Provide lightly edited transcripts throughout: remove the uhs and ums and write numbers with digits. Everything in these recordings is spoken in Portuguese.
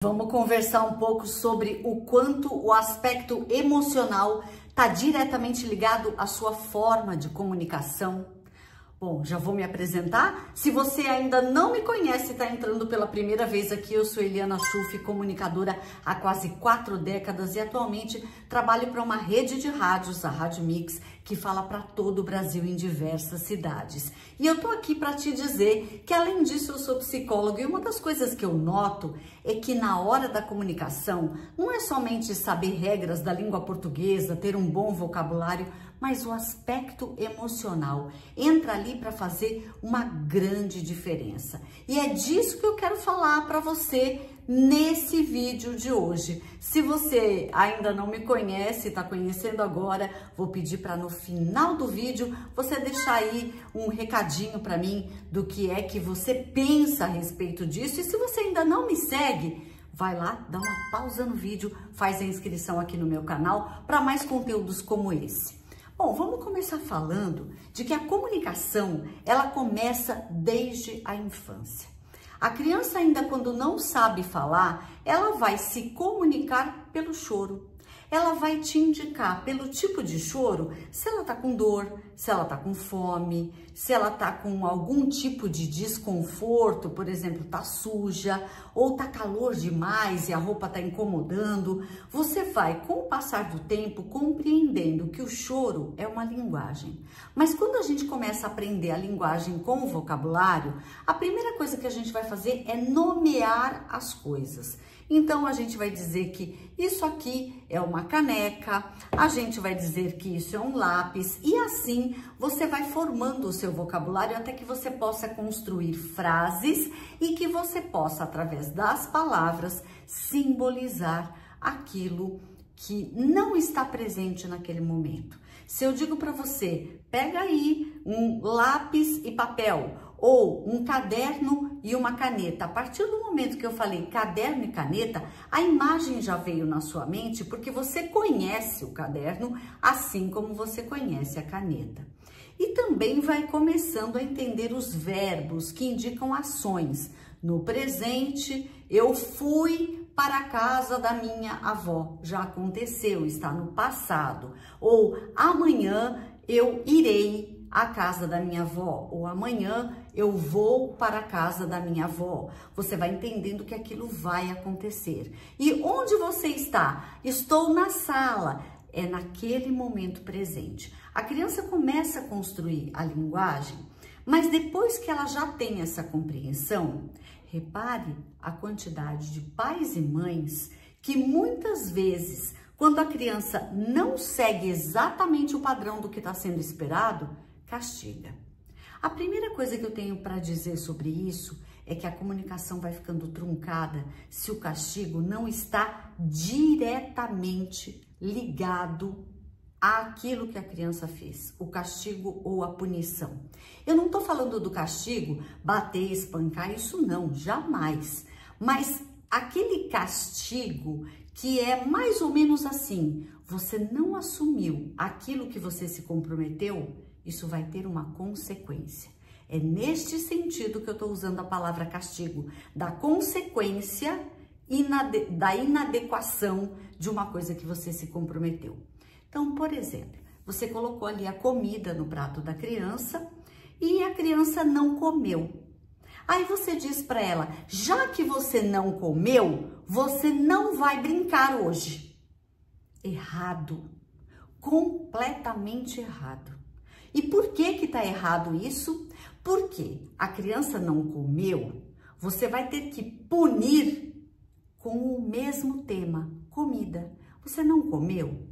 Vamos conversar um pouco sobre o quanto o aspecto emocional está diretamente ligado à sua forma de comunicação. Bom, já vou me apresentar. Se você ainda não me conhece e está entrando pela primeira vez aqui, eu sou Eliana Schuff, comunicadora há quase 4 décadas e atualmente trabalho para uma rede de rádios, a Rádio Mix, que fala para todo o Brasil em diversas cidades. E eu tô aqui para te dizer que, além disso, eu sou psicóloga e uma das coisas que eu noto é que na hora da comunicação não é somente saber regras da língua portuguesa, ter um bom vocabulário, mas o aspecto emocional entra ali para fazer uma grande diferença. E é disso que eu quero falar para você nesse vídeo de hoje. Se você ainda não me conhece, está conhecendo agora, vou pedir para no final do vídeo você deixar aí um recadinho para mim do que é que você pensa a respeito disso. E se você ainda não me segue, vai lá, dá uma pausa no vídeo, faz a inscrição aqui no meu canal para mais conteúdos como esse. Bom, vamos começar falando de que a comunicação, ela começa desde a infância. A criança ainda quando não sabe falar, ela vai se comunicar pelo choro. Ela vai te indicar pelo tipo de choro se ela tá com dor, se ela tá com fome, se ela tá com algum tipo de desconforto, por exemplo, tá suja ou tá calor demais e a roupa tá incomodando. Você vai, com o passar do tempo, compreendendo que o choro é uma linguagem. Mas quando a gente começa a aprender a linguagem com o vocabulário, a primeira coisa que a gente vai fazer é nomear as coisas. Então, a gente vai dizer que isso aqui é uma caneca, a gente vai dizer que isso é um lápis e assim você vai formando o seu vocabulário até que você possa construir frases e que você possa, através das palavras, simbolizar aquilo que não está presente naquele momento. Se eu digo para você, pega aí um lápis e papel, ou um caderno e uma caneta. A partir do momento que eu falei caderno e caneta, a imagem já veio na sua mente porque você conhece o caderno, assim como você conhece a caneta. E também vai começando a entender os verbos que indicam ações. No presente, eu fui para a casa da minha avó. Já aconteceu, está no passado. Ou amanhã eu irei à casa da minha avó, ou amanhã eu vou para a casa da minha avó. Você vai entendendo que aquilo vai acontecer. E onde você está? Estou na sala. É naquele momento presente. A criança começa a construir a linguagem, mas depois que ela já tem essa compreensão, repare a quantidade de pais e mães que muitas vezes, quando a criança não segue exatamente o padrão do que está sendo esperado, castiga. A primeira coisa que eu tenho para dizer sobre isso é que a comunicação vai ficando truncada se o castigo não está diretamente ligado àquilo que a criança fez, o castigo ou a punição. Eu não estou falando do castigo, bater, espancar, isso não, jamais. Mas aquele castigo que é mais ou menos assim, você não assumiu aquilo que você se comprometeu, isso vai ter uma consequência. É neste sentido que eu estou usando a palavra castigo, da consequência da inadequação de uma coisa que você se comprometeu. Então, por exemplo, você colocou ali a comida no prato da criança e a criança não comeu. Aí você diz para ela, já que você não comeu, você não vai brincar hoje. Errado, completamente errado. E por que tá errado isso? Porque a criança não comeu, você vai ter que punir com o mesmo tema, comida. Você não comeu?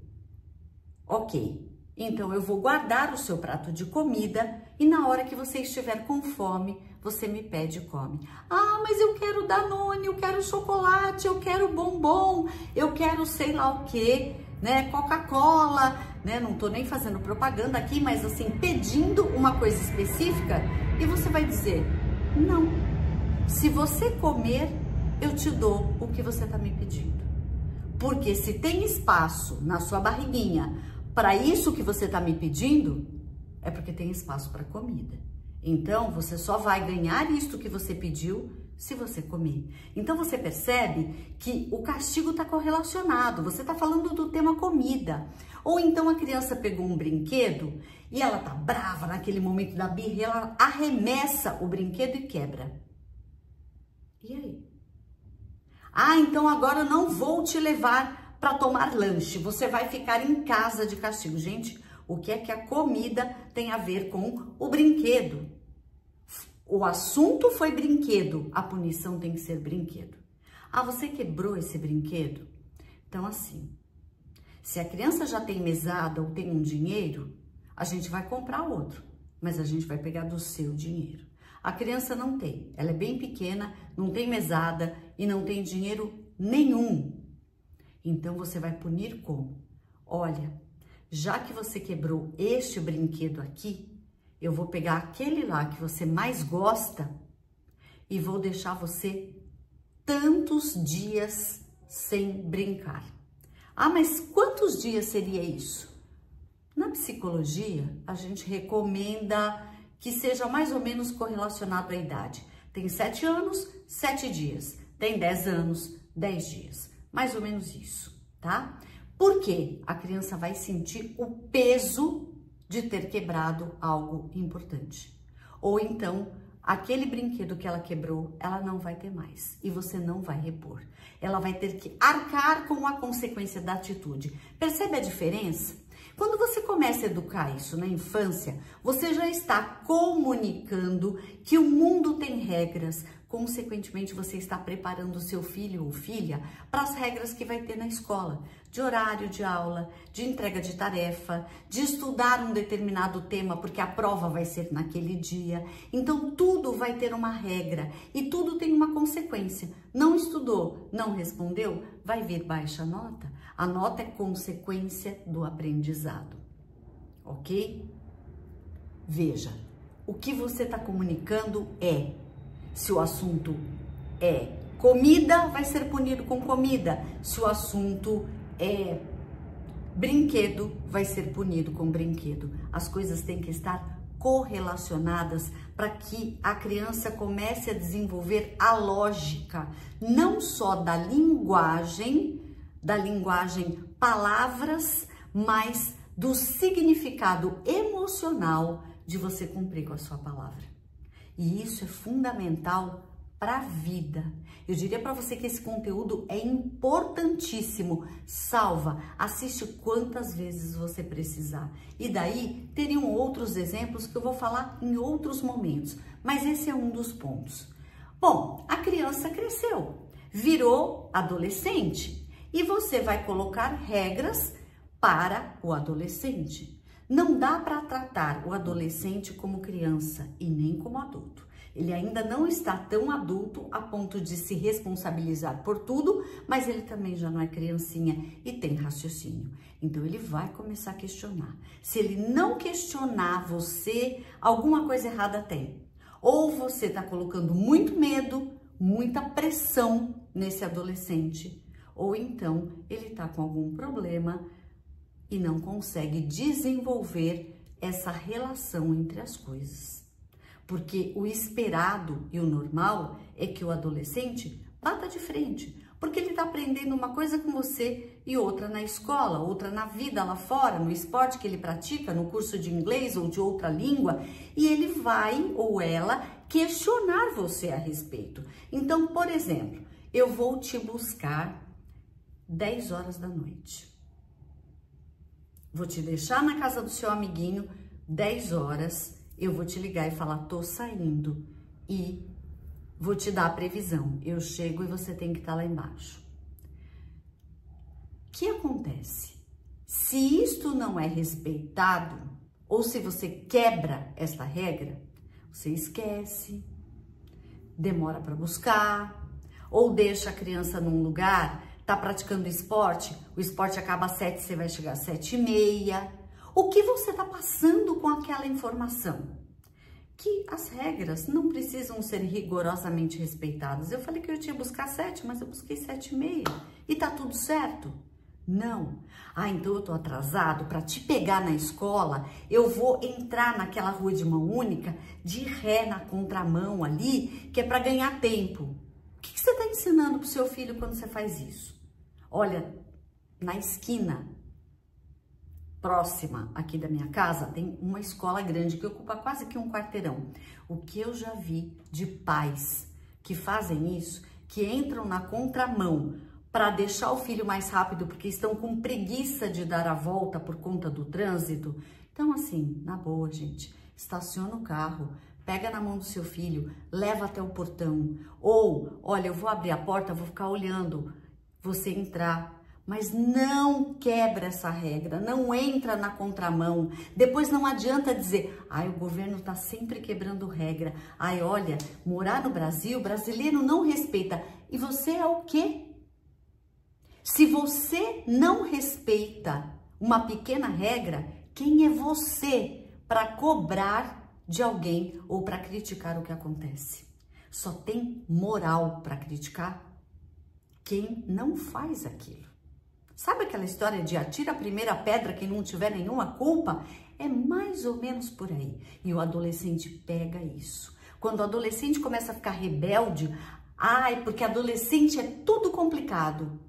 Ok, então eu vou guardar o seu prato de comida e na hora que você estiver com fome, você me pede e come. Ah, mas eu quero Danone, eu quero chocolate, eu quero bombom, eu quero sei lá o quê, né? Coca-Cola, né? Não tô nem fazendo propaganda aqui, mas assim, pedindo uma coisa específica e você vai dizer, não, se você comer, eu te dou o que você tá me pedindo. Porque se tem espaço na sua barriguinha para isso que você tá me pedindo, é porque tem espaço para comida. Então, você só vai ganhar isto que você pediu se você comer. Então você percebe que o castigo está correlacionado, você está falando do tema comida. Ou então a criança pegou um brinquedo e ela tá brava naquele momento da birra e ela arremessa o brinquedo e quebra. E aí? Ah, então agora eu não vou te levar para tomar lanche, você vai ficar em casa de castigo. Gente, o que é que a comida tem a ver com o brinquedo? O assunto foi brinquedo, a punição tem que ser brinquedo. Ah, você quebrou esse brinquedo? Então assim, se a criança já tem mesada ou tem um dinheiro, a gente vai comprar outro, mas a gente vai pegar do seu dinheiro. A criança não tem, ela é bem pequena, não tem mesada e não tem dinheiro nenhum. Então você vai punir como? Olha, já que você quebrou este brinquedo aqui, eu vou pegar aquele lá que você mais gosta e vou deixar você tantos dias sem brincar. Ah, mas quantos dias seria isso? Na psicologia, a gente recomenda que seja mais ou menos correlacionado à idade. Tem 7 anos, 7 dias. Tem 10 anos, 10 dias. Mais ou menos isso, tá? Porque a criança vai sentir o peso de ter quebrado algo importante. Ou então, aquele brinquedo que ela quebrou, ela não vai ter mais e você não vai repor. Ela vai ter que arcar com a consequência da atitude. Percebe a diferença? Quando você começa a educar isso na infância, você já está comunicando que o mundo tem regras. Consequentemente, você está preparando o seu filho ou filha para as regras que vai ter na escola, de horário de aula, de entrega de tarefa, de estudar um determinado tema, porque a prova vai ser naquele dia. Então, tudo vai ter uma regra e tudo tem uma consequência. Não estudou, não respondeu, vai vir baixa nota. A nota é consequência do aprendizado, ok? Veja, o que você está comunicando é: se o assunto é comida, vai ser punido com comida. Se o assunto é brinquedo, vai ser punido com brinquedo. As coisas têm que estar correlacionadas para que a criança comece a desenvolver a lógica, não só da linguagem palavras, mas do significado emocional de você cumprir com a sua palavra. E isso é fundamental para a vida. Eu diria para você que esse conteúdo é importantíssimo. Salva, assiste quantas vezes você precisar. E daí teriam outros exemplos que eu vou falar em outros momentos, mas esse é um dos pontos. Bom, a criança cresceu, virou adolescente e você vai colocar regras para o adolescente. Não dá para tratar o adolescente como criança e nem como adulto. Ele ainda não está tão adulto a ponto de se responsabilizar por tudo, mas ele também já não é criancinha e tem raciocínio. Então ele vai começar a questionar. Se ele não questionar você, alguma coisa errada tem. Ou você está colocando muito medo, muita pressão nesse adolescente, ou então ele está com algum problema e não consegue desenvolver essa relação entre as coisas. Porque o esperado e o normal é que o adolescente bata de frente, porque ele está aprendendo uma coisa com você e outra na escola, outra na vida lá fora, no esporte que ele pratica, no curso de inglês ou de outra língua, e ele vai ou ela questionar você a respeito. Então, por exemplo, eu vou te buscar 10 horas da noite. Vou te deixar na casa do seu amiguinho 10 horas, eu vou te ligar e falar, tô saindo, e vou te dar a previsão. Eu chego e você tem que estar lá embaixo. O que acontece? Se isto não é respeitado, ou se você quebra esta regra, você esquece, demora para buscar, ou deixa a criança num lugar, tá praticando esporte, o esporte acaba às 7, você vai chegar às 7h30. O que você tá passando com aquela informação? Que as regras não precisam ser rigorosamente respeitadas. Eu falei que eu tinha buscar 7, mas eu busquei 7h30 e tá tudo certo. Não. Ah, então eu tô atrasado, para te pegar na escola, eu vou entrar naquela rua de mão única, de ré na contramão ali, que é para ganhar tempo. O que você está ensinando pro seu filho quando você faz isso? Olha, na esquina próxima aqui da minha casa, tem uma escola grande que ocupa quase que um quarteirão. O que eu já vi de pais que fazem isso, que entram na contramão para deixar o filho mais rápido, porque estão com preguiça de dar a volta por conta do trânsito. Então, assim, na boa, gente, estaciona o carro, pega na mão do seu filho, leva até o portão. Ou, olha, eu vou abrir a porta, vou ficar olhando você entrar. Mas não quebra essa regra, não entra na contramão. Depois não adianta dizer, ai, o governo tá sempre quebrando regra. Ai, olha, morar no Brasil, brasileiro não respeita. E você é o quê? Se você não respeita uma pequena regra, quem é você para cobrar de alguém ou para criticar o que acontece? Só tem moral para criticar quem não faz aquilo. Sabe aquela história de atira a primeira pedra quem não tiver nenhuma culpa? É mais ou menos por aí. E o adolescente pega isso. Quando o adolescente começa a ficar rebelde, ai, porque adolescente é tudo complicado.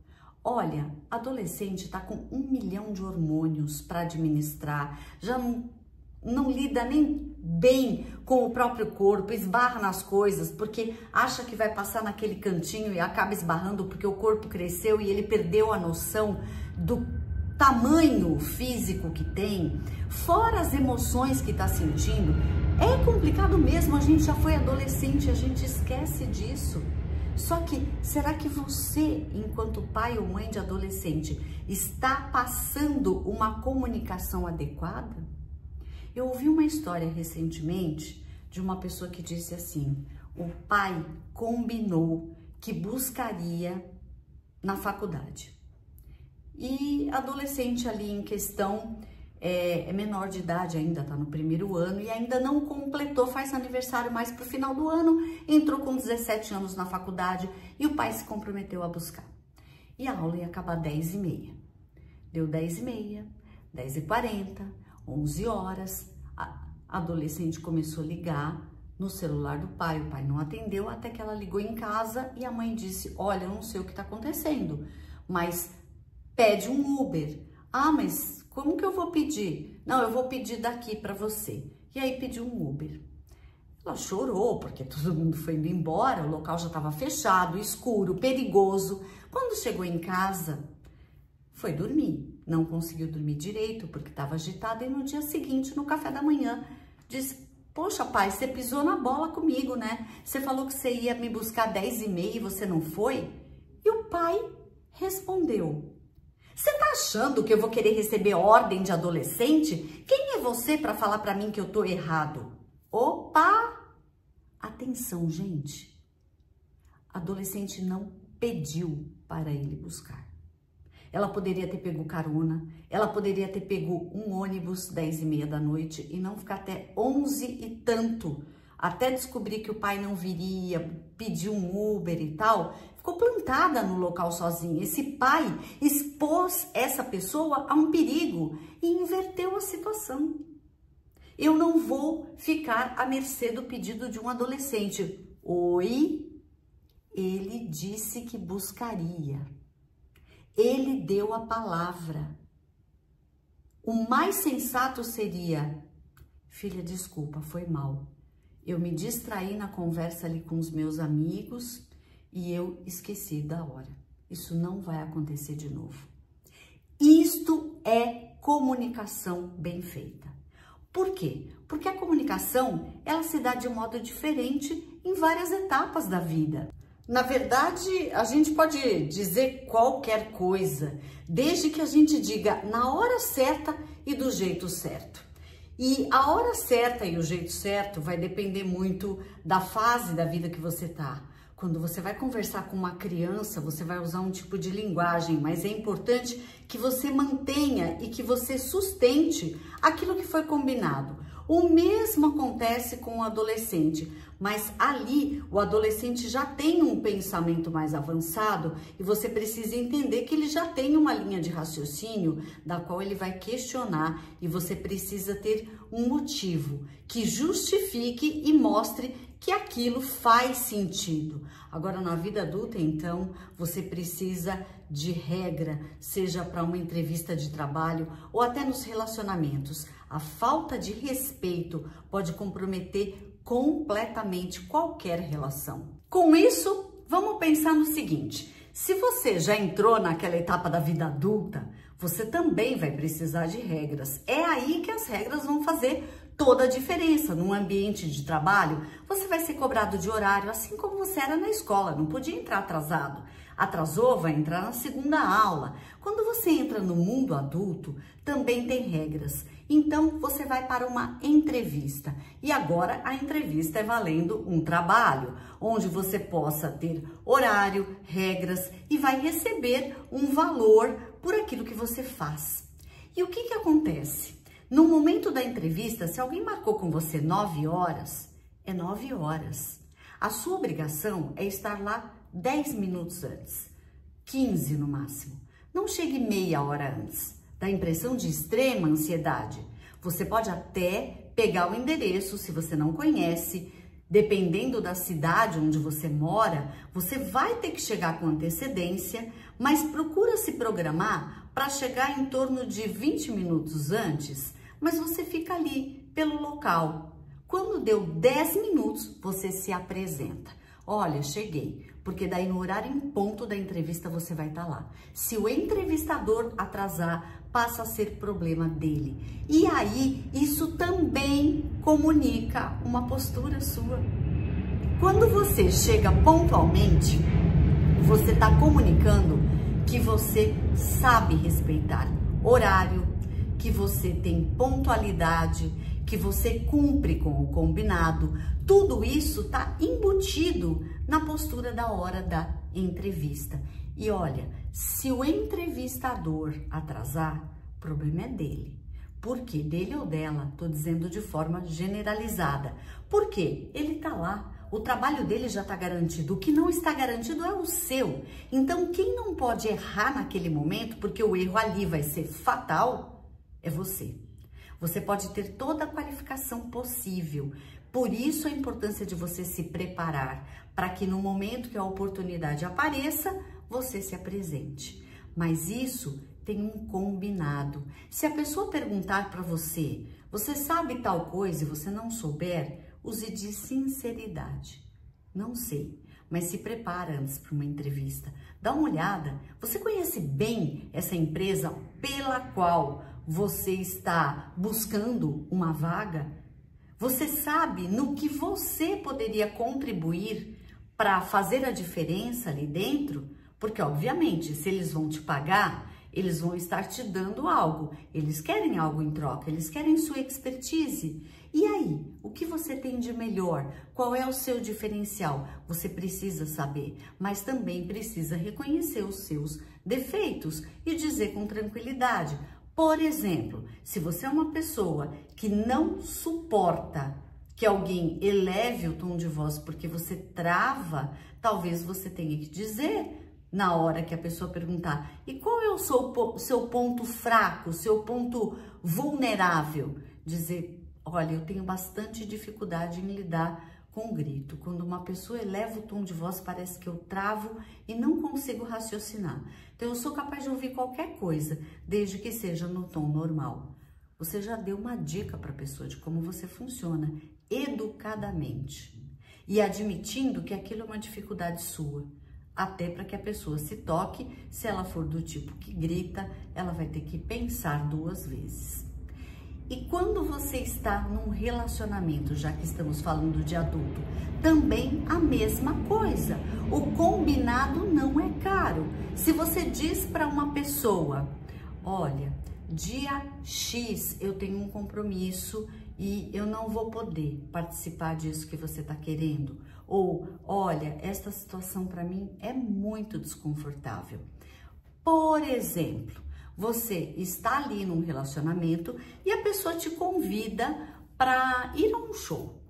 Olha, adolescente está com 1 milhão de hormônios para administrar, já não lida nem bem com o próprio corpo, esbarra nas coisas, porque acha que vai passar naquele cantinho e acaba esbarrando porque o corpo cresceu e ele perdeu a noção do tamanho físico que tem, fora as emoções que está sentindo. É complicado mesmo, a gente já foi adolescente, a gente esquece disso. Só que, será que você, enquanto pai ou mãe de adolescente, está passando uma comunicação adequada? Eu ouvi uma história recentemente de uma pessoa que disse assim, o pai combinou que buscaria na faculdade. E a adolescente ali em questão é menor de idade ainda, tá no primeiro ano e ainda não completou, faz aniversário mais pro final do ano, entrou com 17 anos na faculdade e o pai se comprometeu a buscar. E a aula ia acabar 10h30. Deu 10h30, 10h40, 11 horas, a adolescente começou a ligar no celular do pai, o pai não atendeu, até que ela ligou em casa e a mãe disse, olha, eu não sei o que tá acontecendo, mas pede um Uber. Ah, mas como que eu vou pedir? Não, eu vou pedir daqui para você. E aí pediu um Uber. Ela chorou, porque todo mundo foi indo embora, o local já estava fechado, escuro, perigoso. Quando chegou em casa, foi dormir. Não conseguiu dormir direito, porque estava agitada. E no dia seguinte, no café da manhã, disse, poxa pai, você pisou na bola comigo, né? Você falou que você ia me buscar 10h30 e você não foi? E o pai respondeu, você tá achando que eu vou querer receber ordem de adolescente? Quem é você para falar para mim que eu tô errado? Opa! Atenção, gente. Adolescente não pediu para ele buscar. Ela poderia ter pego carona, ela poderia ter pego um ônibus 10h30 da noite e não ficar até 11 e tanto, até descobrir que o pai não viria, pedir um Uber e tal. Ficou plantada no local sozinha. Esse pai expôs essa pessoa a um perigo e inverteu a situação. Eu não vou ficar à mercê do pedido de um adolescente. Oi, ele disse que buscaria. Ele deu a palavra. O mais sensato seria, filha, desculpa, foi mal. Eu me distraí na conversa ali com os meus amigos e eu esqueci da hora. Isso não vai acontecer de novo. Isto é comunicação bem feita. Por quê? Porque a comunicação, ela se dá de modo diferente em várias etapas da vida. Na verdade, a gente pode dizer qualquer coisa, desde que a gente diga na hora certa e do jeito certo. E a hora certa e o jeito certo vai depender muito da fase da vida que você tá. Quando você vai conversar com uma criança, você vai usar um tipo de linguagem, mas é importante que você mantenha e que você sustente aquilo que foi combinado. O mesmo acontece com o adolescente. Mas ali o adolescente já tem um pensamento mais avançado e você precisa entender que ele já tem uma linha de raciocínio da qual ele vai questionar e você precisa ter um motivo que justifique e mostre que aquilo faz sentido. Agora, na vida adulta, então, você precisa de regra, seja para uma entrevista de trabalho ou até nos relacionamentos. A falta de respeito pode comprometer completamente qualquer relação. Com isso, vamos pensar no seguinte: se você já entrou naquela etapa da vida adulta, você também vai precisar de regras. É aí que as regras vão fazer toda a diferença. Num ambiente de trabalho, você vai ser cobrado de horário, assim como você era na escola, não podia entrar atrasado. Atrasou, vai entrar na segunda aula. Quando você entra no mundo adulto, também tem regras. Então, você vai para uma entrevista. E agora, a entrevista é valendo um trabalho, onde você possa ter horário, regras e vai receber um valor por aquilo que você faz. E o que acontece? No momento da entrevista, se alguém marcou com você 9 horas, é 9 horas. A sua obrigação é estar lá 10 minutos antes, 15 no máximo. Não chegue meia hora antes. Dá impressão de extrema ansiedade. Você pode até pegar o endereço, se você não conhece. Dependendo da cidade onde você mora, você vai ter que chegar com antecedência, mas procura se programar para chegar em torno de 20 minutos antes, mas você fica ali pelo local. Quando deu 10 minutos, você se apresenta. Olha, cheguei, porque daí no horário em ponto da entrevista você vai estar lá. Se o entrevistador atrasar, passa a ser problema dele. E aí, isso também comunica uma postura sua. Quando você chega pontualmente, você está comunicando que você sabe respeitar horário, que você tem pontualidade, que você cumpre com o combinado. Tudo isso está embutido na postura da hora da entrevista. E olha, se o entrevistador atrasar, o problema é dele. Por quê? Dele ou dela? Estou dizendo de forma generalizada. Por quê? Ele está lá. O trabalho dele já está garantido. O que não está garantido é o seu. Então, quem não pode errar naquele momento, porque o erro ali vai ser fatal, é você. Você pode ter toda a qualificação possível. Por isso a importância de você se preparar, para que no momento que a oportunidade apareça, você se apresente. Mas isso tem um combinado. Se a pessoa perguntar para você, você sabe tal coisa e você não souber, use de sinceridade. Não sei, mas se prepara antes para uma entrevista. Dá uma olhada. Você conhece bem essa empresa pela qual você está buscando uma vaga? Você sabe no que você poderia contribuir para fazer a diferença ali dentro? Porque, obviamente, se eles vão te pagar, eles vão estar te dando algo. Eles querem algo em troca, eles querem sua expertise. E aí, o que você tem de melhor? Qual é o seu diferencial? Você precisa saber, mas também precisa reconhecer os seus defeitos e dizer com tranquilidade. Por exemplo, se você é uma pessoa que não suporta que alguém eleve o tom de voz porque você trava, talvez você tenha que dizer na hora que a pessoa perguntar: e qual é o seu ponto fraco, seu ponto vulnerável? Dizer: olha, eu tenho bastante dificuldade em lidar com grito. Quando uma pessoa eleva o tom de voz, parece que eu travo e não consigo raciocinar. Então, eu sou capaz de ouvir qualquer coisa, desde que seja no tom normal. Você já deu uma dica para a pessoa de como você funciona, educadamente. E admitindo que aquilo é uma dificuldade sua. Até para que a pessoa se toque, se ela for do tipo que grita, ela vai ter que pensar 2 vezes. E quando você está num relacionamento, já que estamos falando de adulto, também a mesma coisa. O combinado não é caro. Se você diz para uma pessoa: olha, dia X eu tenho um compromisso e eu não vou poder participar disso que você está querendo. Ou, olha, esta situação para mim é muito desconfortável. Por exemplo, você está ali num relacionamento e a pessoa te convida para ir a um show.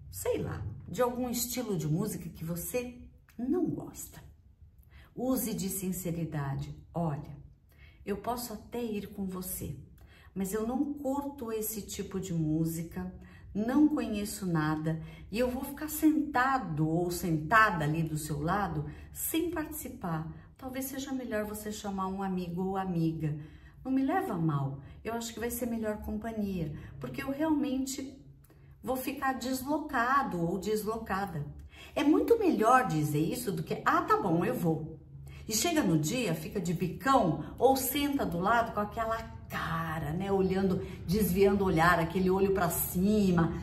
Sei lá, de algum estilo de música que você não gosta. Use de sinceridade. Olha, eu posso até ir com você, mas eu não curto esse tipo de música, não conheço nada e eu vou ficar sentado ou sentada ali do seu lado sem participar. Talvez seja melhor você chamar um amigo ou amiga. Não me leva a mal, eu acho que vai ser melhor companhia, porque eu realmente vou ficar deslocado ou deslocada. É muito melhor dizer isso do que, ah, tá bom, eu vou. E chega no dia, fica de bicão ou senta do lado com aquela cara, né, olhando, desviando o olhar, aquele olho para cima,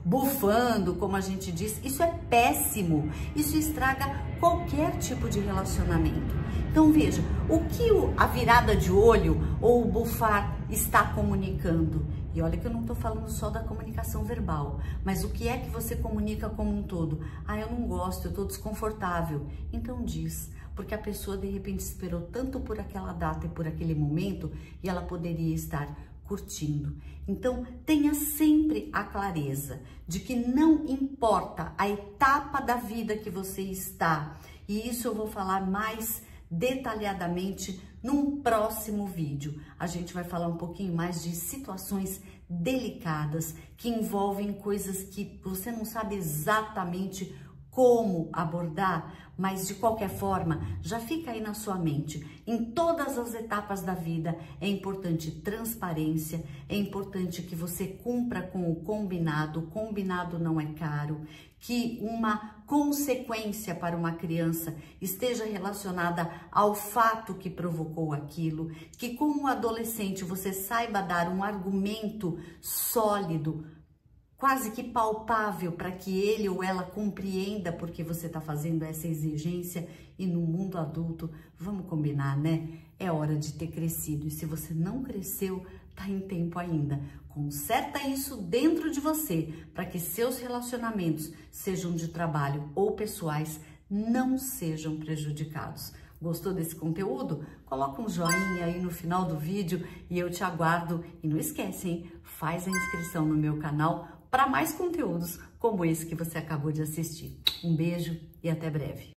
bufando, como a gente diz. Isso é péssimo, isso estraga qualquer tipo de relacionamento. Então veja, o que a virada de olho ou o bufar está comunicando? E olha que eu não estou falando só da comunicação verbal, mas o que é que você comunica como um todo? Ah, eu não gosto, eu estou desconfortável. Então diz, porque a pessoa de repente esperou tanto por aquela data e por aquele momento e ela poderia estar curtindo. Então tenha sempre a clareza de que não importa a etapa da vida que você está, e isso eu vou falar mais detalhadamente num próximo vídeo. A gente vai falar um pouquinho mais de situações delicadas que envolvem coisas que você não sabe exatamente como abordar, mas de qualquer forma, já fica aí na sua mente. Em todas as etapas da vida é importante transparência, é importante que você cumpra com o combinado não é caro, que uma consequência para uma criança esteja relacionada ao fato que provocou aquilo, que como adolescente você saiba dar um argumento sólido, quase que palpável, para que ele ou ela compreenda porque você está fazendo essa exigência. E no mundo adulto, vamos combinar, né? É hora de ter crescido. E se você não cresceu, tá em tempo ainda. Conserta isso dentro de você, para que seus relacionamentos, sejam de trabalho ou pessoais, não sejam prejudicados. Gostou desse conteúdo? Coloca um joinha aí no final do vídeo e eu te aguardo. E não esquece, hein? Faz a inscrição no meu canal para mais conteúdos como esse que você acabou de assistir. Um beijo e até breve.